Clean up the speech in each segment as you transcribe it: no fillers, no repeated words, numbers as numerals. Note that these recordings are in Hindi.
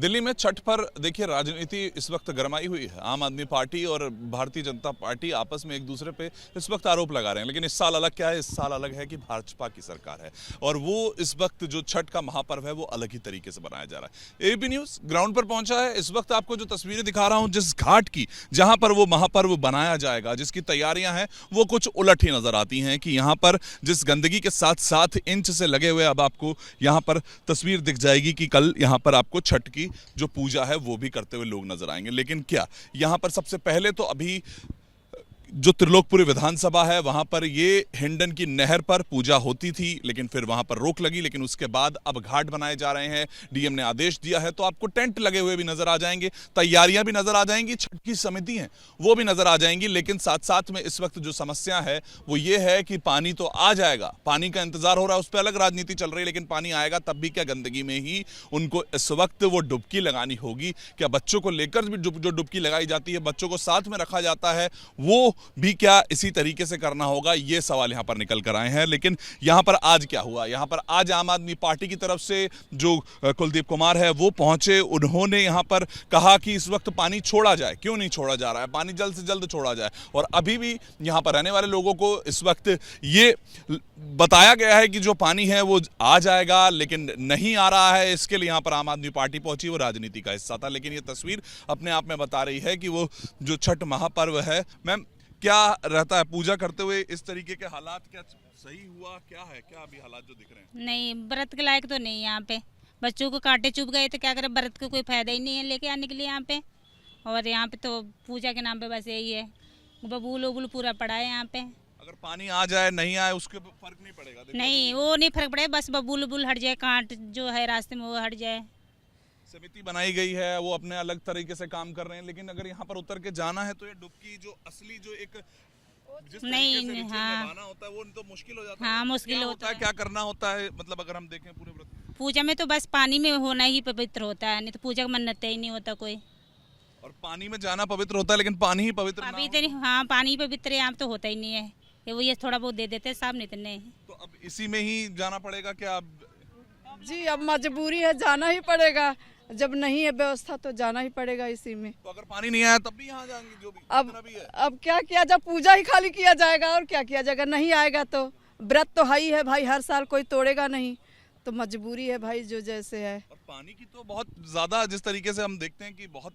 दिल्ली में छठ पर देखिए राजनीति इस वक्त गरमाई हुई है। आम आदमी पार्टी और भारतीय जनता पार्टी आपस में एक दूसरे पे इस वक्त आरोप लगा रहे हैं, लेकिन इस साल अलग क्या है? इस साल अलग है कि भाजपा की सरकार है और वो इस वक्त जो छठ का महापर्व है वो अलग ही तरीके से बनाया जा रहा है। एबीपी न्यूज ग्राउंड पर पहुंचा है। इस वक्त आपको जो तस्वीरें दिखा रहा हूं जिस घाट की, जहां पर वो महापर्व बनाया जाएगा, जिसकी तैयारियां हैं वो कुछ उलट ही नजर आती हैं कि यहाँ पर जिस गंदगी के साथ 7 इंच से लगे हुए अब आपको यहाँ पर तस्वीर दिख जाएगी कि कल यहाँ पर आपको छठ की जो पूजा है वो भी करते हुए लोग नजर आएंगे। लेकिन क्या यहाँ पर सबसे पहले तो अभी जो त्रिलोकपुरी विधानसभा है वहां पर ये हिंडन की नहर पर पूजा होती थी, लेकिन फिर वहां पर रोक लगी। लेकिन उसके बाद अब घाट बनाए जा रहे हैं, डीएम ने आदेश दिया है, तो आपको टेंट लगे हुए भी नजर आ जाएंगे, तैयारियां भी नजर आ जाएंगी, छठ की समिति हैं वो भी नजर आ जाएंगी। लेकिन साथ साथ में इस वक्त जो समस्या है वो ये है कि पानी तो आ जाएगा, पानी का इंतजार हो रहा है, उस पर अलग राजनीति चल रही है, लेकिन पानी आएगा तब भी क्या गंदगी में ही उनको इस वक्त वो डुबकी लगानी होगी। क्या बच्चों को लेकर भी जो डुबकी लगाई जाती है, बच्चों को साथ में रखा जाता है, वो भी क्या इसी तरीके से करना होगा? ये सवाल यहां पर निकल कर आए हैं। लेकिन यहां पर आज क्या हुआ? यहां पर आज आम आदमी पार्टी की तरफ से जो कुलदीप कुमार है वो पहुंचे। उन्होंने यहां पर कहा कि इस वक्त पानी छोड़ा जाए। क्यों नहीं छोड़ा जा रहा है? पानी जल्द से जल्द छोड़ा जाए। और अभी भी यहां पर रहने वाले लोगों को इस वक्त ये बताया गया है कि जो पानी है वो आ जाएगा, लेकिन नहीं आ रहा है। इसके लिए यहां पर आम आदमी पार्टी पहुंची, वो राजनीति का हिस्सा था। लेकिन ये तस्वीर अपने आप में बता रही है कि वो जो छठ महापर्व है, मैम क्या रहता है पूजा करते हुए इस तरीके के हालात? क्या सही हुआ? क्या है, क्या अभी हालात जो दिख रहे हैं? नहीं, व्रत के लायक तो नहीं है यहाँ पे। बच्चों को कांटे चुभ गए तो क्या करें, व्रत का कोई फायदा ही नहीं है लेके आने के लिए यहाँ पे। और यहाँ पे तो पूजा के नाम पे बस यही है, बबूल वबूल पूरा पड़ा है यहाँ पे। अगर पानी आ जाए नहीं आए उसके फर्क नहीं पड़ेगा? नहीं, वो नहीं फर्क पड़ेगा, बस बबूल वबूल हट जाए, कांट जो है रास्ते में वो हट जाए। समिति बनाई गई है, वो अपने अलग तरीके से काम कर रहे हैं, लेकिन अगर यहाँ पर उतर के जाना है तो ये डुबकी जो असली जो एक जिस नहीं, तरीके से हाँ, निभाना होता है वो तो मुश्किल हो जाता है। हाँ मुश्किल होता है। क्या करना होता है? मतलब अगर हम देखें पूरे व्रत पूजा में तो बस पानी में होना ही पवित्र होता है, नहीं तो पूजा का मन्नत ही नहीं होता कोई। और पानी में जाना पवित्र होता है, लेकिन पानी ही पवित्र ना हो पवित्र, हाँ पानी पवित्र यहाँ तो होता ही नहीं है। ये वो ये थोड़ा बहुत दे देते हैं साहब, नहीं तो नहीं। तो अब इसी में ही जाना पड़ेगा क्या? जी अब मजबूरी है, जाना ही पड़ेगा। जब नहीं है व्यवस्था तो जाना ही पड़ेगा इसी में। तो अगर पानी नहीं आया तब भी यहाँ जाएंगे जो भी भी है। अब क्या किया, जब पूजा ही खाली किया जाएगा और क्या किया जाएगा? नहीं आएगा तो व्रत तो है ही है भाई, हर साल कोई तोड़ेगा नहीं, तो मजबूरी है भाई जो जैसे है। और पानी की तो बहुत ज्यादा जिस तरीके से हम देखते हैं कि बहुत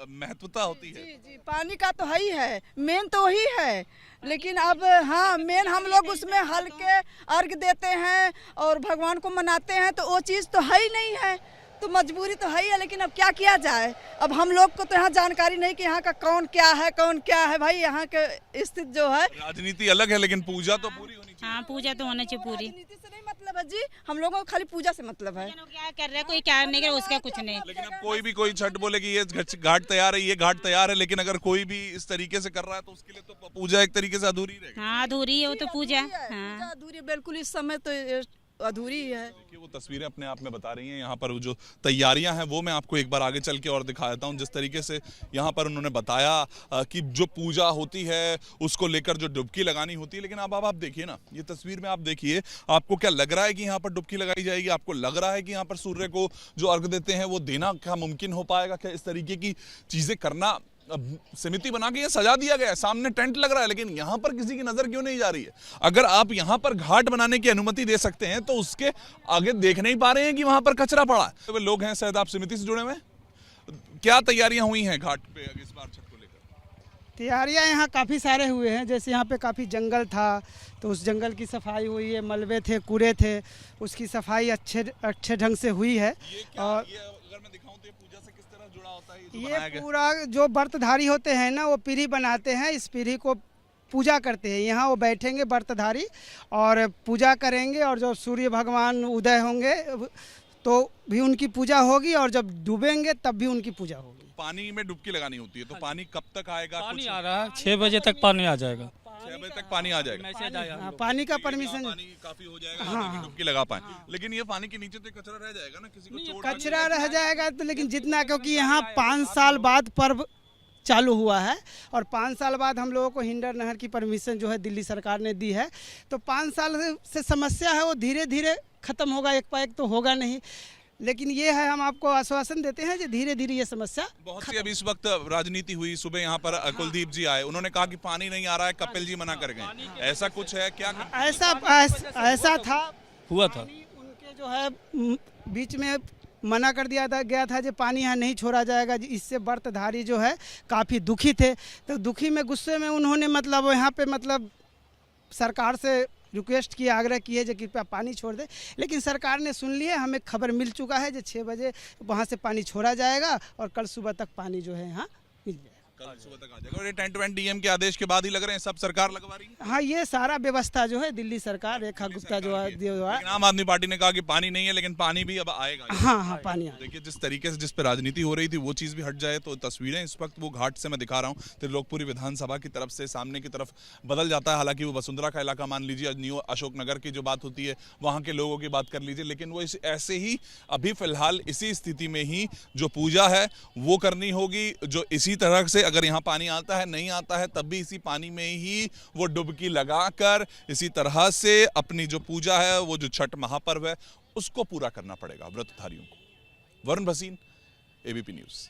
महत्वता होती है। जी जी, पानी का तो है ही है, मेन तो वही है। लेकिन अब हाँ, मेन हम लोग उसमें हल्के अर्घ देते हैं और भगवान को मनाते हैं, तो वो चीज़ तो है ही नहीं है, तो मजबूरी तो है ही है। लेकिन अब क्या किया जाए? अब हम लोग को तो यहाँ जानकारी नहीं कि यहाँ का कौन क्या है भाई। यहाँ के स्थिति जो है, राजनीति अलग है लेकिन पूजा तो पूरी होनी चाहिए। हाँ पूजा तो होना चाहिए पूरी। राजनीति से नहीं मतलब है जी, हम लोगों को खाली पूजा से मतलब है। क्या कर रहा है कोई, क्या नहीं कर रहा, उसका कुछ नहीं। लेकिन अब कोई भी कोई छठ बोले कि ये घाट तैयार है, ये घाट तैयार है, लेकिन अगर कोई भी इस तरीके से कर रहा है तो उसके लिए तो पूजा एक तरीके से अधूरी रहेगी। हाँ अधूरी है वो तो पूजा। पूजा अधूरी बिल्कुल इस समय तो अधूरी है। देखिए वो तस्वीरें अपने आप में बता रही हैं। यहाँ पर जो तैयारियां हैं वो मैं आपको एक बार आगे चल के और दिखा देता हूँ। जिस तरीके से यहाँ पर उन्होंने बताया कि जो पूजा होती है उसको लेकर जो डुबकी लगानी होती है, लेकिन अब आप देखिए ना, ये तस्वीर में आप देखिए, आपको क्या लग रहा है कि यहाँ पर डुबकी लगाई जाएगी? आपको लग रहा है कि यहाँ पर सूर्य को जो अर्घ देते हैं वो देना क्या मुमकिन हो पाएगा? क्या इस तरीके की चीजें करना? समिति बना के ये सजा दिया गया है, सामने टेंट लग रहा है, लेकिन यहां पर किसी की नजर क्यों नहीं जा रही है? अगर आप यहां पर घाट बनाने की अनुमति दे सकते हैं तो उसके आगे देख नहीं पा रहे हैं कि वहां पर कचरा पड़ा है। तो लोग हैं शायद आप समिति से जुड़े हुए, क्या तैयारियां हुई हैं घाट पे इस बार छठ को लेकर? तैयारियां यहाँ काफ़ी सारे हुए हैं। जैसे यहाँ पे काफ़ी जंगल था तो उस जंगल की सफाई हुई है, मलबे थे, कूड़े थे, उसकी सफाई अच्छे ढंग से हुई है। और ये पूरा जो व्रतधारी होते हैं ना, वो पीढ़ी बनाते हैं, इस पीढ़ी को पूजा करते हैं। यहाँ वो बैठेंगे व्रतधारी और पूजा करेंगे, और जब सूर्य भगवान उदय होंगे तो भी उनकी पूजा होगी, और जब डूबेंगे तब भी उनकी पूजा होगी। पानी में डुबकी लगानी होती है, तो पानी कब तक आएगा? पानी आ रहा है, 6 बजे तक पानी आ जाएगा। 6 बजे तक पानी आ जाएगा। मैसेज आया, पानी का परमिशन, पानी काफी हो जाएगा, हाँ, डुबकी लगा पाए। लेकिन ये पानी के नीचे तो कचरा रह जाएगा ना, किसी को चोट कचरा रह जाएगा तो, लेकिन जितना, क्योंकि यहाँ 5 साल बाद पर्व चालू हुआ है और 5 साल बाद हम लोगों को हिंडन नहर की परमिशन जो है दिल्ली सरकार ने दी है, तो 5 साल से समस्या है वो धीरे धीरे खत्म होगा, एक पाएक तो होगा नहीं। लेकिन ये है, हम आपको आश्वासन देते हैं कि धीरे धीरे ये समस्या बहुत सी अभी इस वक्त राजनीति हुई। सुबह यहाँ पर कुलदीप जी आए, उन्होंने कहा कि पानी नहीं आ रहा है, कपिल जी मना कर गए। ऐसा कुछ है क्या? ऐसा था, हुआ था। उनके जो है बीच में मना कर दिया गया था कि पानी यहाँ नहीं छोड़ा जाएगा। इससे व्रतधारी जो है काफ़ी दुखी थे, तो दुखी में गुस्से में उन्होंने मतलब यहाँ पे मतलब सरकार से रिक्वेस्ट किए, आग्रह किए जो कृपया पानी छोड़ दे, लेकिन सरकार ने सुन लिया। हमें खबर मिल चुका है कि 6 बजे वहाँ से पानी छोड़ा जाएगा और कल सुबह तक पानी जो है यहाँ मिल जाएगा। कल सुबह तक आ जाएगा। और ये 10-20 डीएम के आदेश के बाद ही लग रहे हैं, सब सरकार लगवा रही है। हाँ, ये सारा व्यवस्था जो है दिल्ली सरकार, रेखा गुप्ता जो है लेकिन आम आदमी पार्टी ने कहा कि पानी नहीं है, लेकिन पानी भी अब आएगा। हाँ पानी आएगा। देखिए, जिस तरीके से जिस पे राजनीति हो रही थी वो चीज़ भी हट जाए तो तस्वीरें इस वक्त वो घाट से मैं दिखा रहा हूँ त्रिलोकपुरी विधानसभा की तरफ से सामने की तरफ बदल जाता है। हालांकि वो वसुंधरा का इलाका मान लीजिए, न्यू अशोकनगर की जो बात होती है वहाँ के लोगों की बात कर लीजिए, लेकिन वो ऐसे ही अभी फिलहाल इसी स्थिति में ही जो पूजा है वो करनी होगी। जो इसी तरह से अगर यहाँ पानी आता है, नहीं आता है, तब भी इसी पानी में ही वो डुबकी लगाकर इसी तरह से अपनी जो पूजा है, वो जो छठ महापर्व है, उसको पूरा करना पड़ेगा व्रतधारियों को। Varun Bhasin, ABP news.